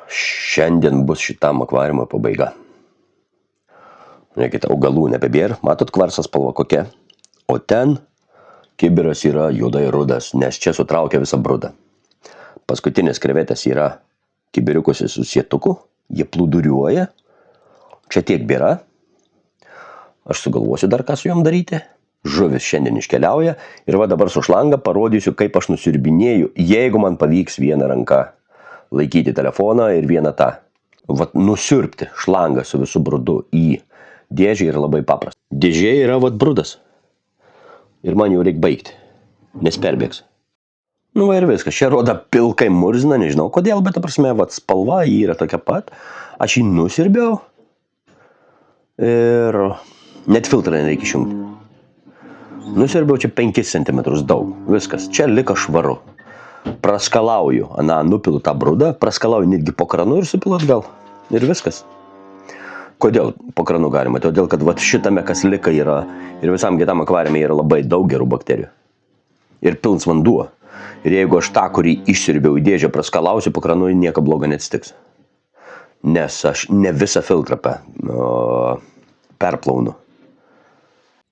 Šiandien bus šitam akvariumo pabaiga. Žiūrėkite, augalų nebebėr, matot kvarsas spalva kokia. O ten kibiras yra juodai rudas, nes čia sutraukia visą brudą. Paskutinės krevetės yra kibiriukuose su sietuku, jie plūduriuoja. Čia tiek bėra. Aš sugalvosiu dar ką su jom daryti. Žuvis šiandien iškeliauja ir va dabar su šlanga parodysiu, kaip aš nusiurbinėju, jeigu man pavyks vieną ranką laikyti telefoną ir vieną tą. Vat nusiurbti šlangą su visu brudu į dėžę yra labai paprasta. Dėžė yra vat brudas. Ir man jau reikia baigti, nes perbėgs. Nu va ir viskas, čia roda pilkai murzina, nežinau kodėl, bet ta prasme, vat spalva yra tokia pat. Aš jį nusirbiau ir net filtrą nereikia išjungti. Nusirbiau čia 5 cm daug, viskas, čia liko švaru. Praskalauju, nupilu tą brudą, praskalauju netgi po kranu ir supilu atgal. Ir viskas. Kodėl po kranu galima? Todėl, kad vat šitame, kas lika yra, ir visam kitam akvariume yra labai daug gerų bakterijų. Ir pilns vanduo. Ir jeigu aš tą, kurį išsirbiau į dėžę, praskalausiu po kranu, nieko blogo neatsitiks. Nes aš ne visą filtrą perplaunu.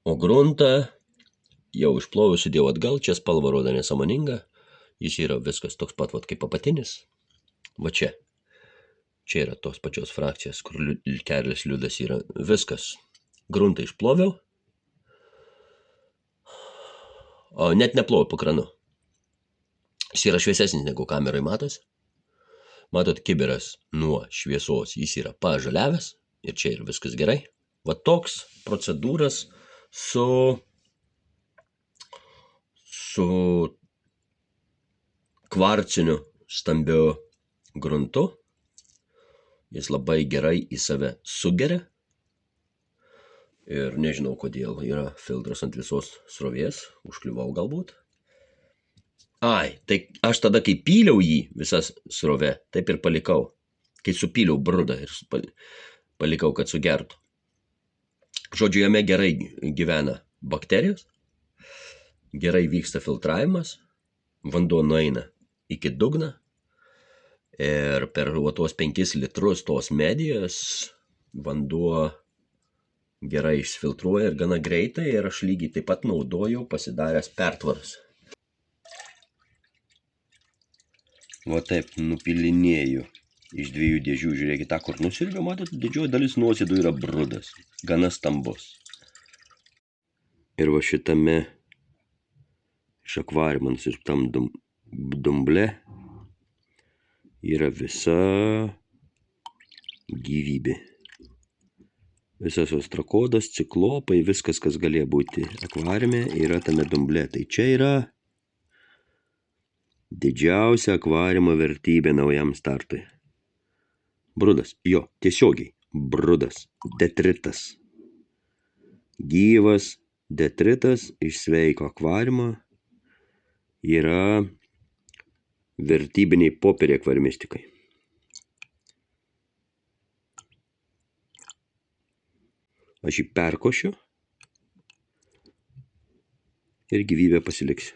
O gruntą jau išploviau, sudėjau atgal, čia spalva rodo nesąmoninga. Jis yra viskas toks pat kaip apatinis. Va čia. Čia yra tos pačios frakcijas, kur kerlės liudas yra. Viskas. Gruntą išploviau. O net neploviau po kranu. Jis yra šviesesnis negu kamerai matosi. Matot, kibiras nuo šviesos, jis yra pažaliavęs. Ir čia ir viskas gerai. Va toks procedūras su kvarciniu stambiu gruntu. Jis labai gerai į save sugeria. Ir nežinau kodėl yra filtras ant visos srovės. Užkliuvau galbūt. Ai, tai aš tada, kai pyliau jį visas srovė, taip ir palikau. Kai supyliau brudą ir palikau, kad sugertų. Žodžiu, jame gerai gyvena bakterijos. Gerai vyksta filtravimas. Vanduo nueina iki dugną. Ir per tuos 5 litrus tos medijos vanduo gerai išfiltruoja ir gana greitai. Ir aš lygiai taip pat naudojau pasidaręs pertvaras. Va taip nupilinėjau iš 2 dėžių. Žiūrėkit, tą kur nusirbiau, matot, didžioji dalis nuosėdų yra brudas. Gana stambus. Ir va šitame iš akvariumo nusirptam dumble yra visa gyvybė. Visas ostrakodas, ciklopai, viskas, kas galėjo būti akvariume, yra tame dumble. Tai čia yra didžiausia akvariumo vertybė naujam startui. Brudas, jo, tiesiogiai, brudas, detritas. Gyvas detritas iš sveiko akvariumo yra vertybiniai popieriai akvariumistikai. Aš jį perkošiu ir gyvybę pasiliksiu.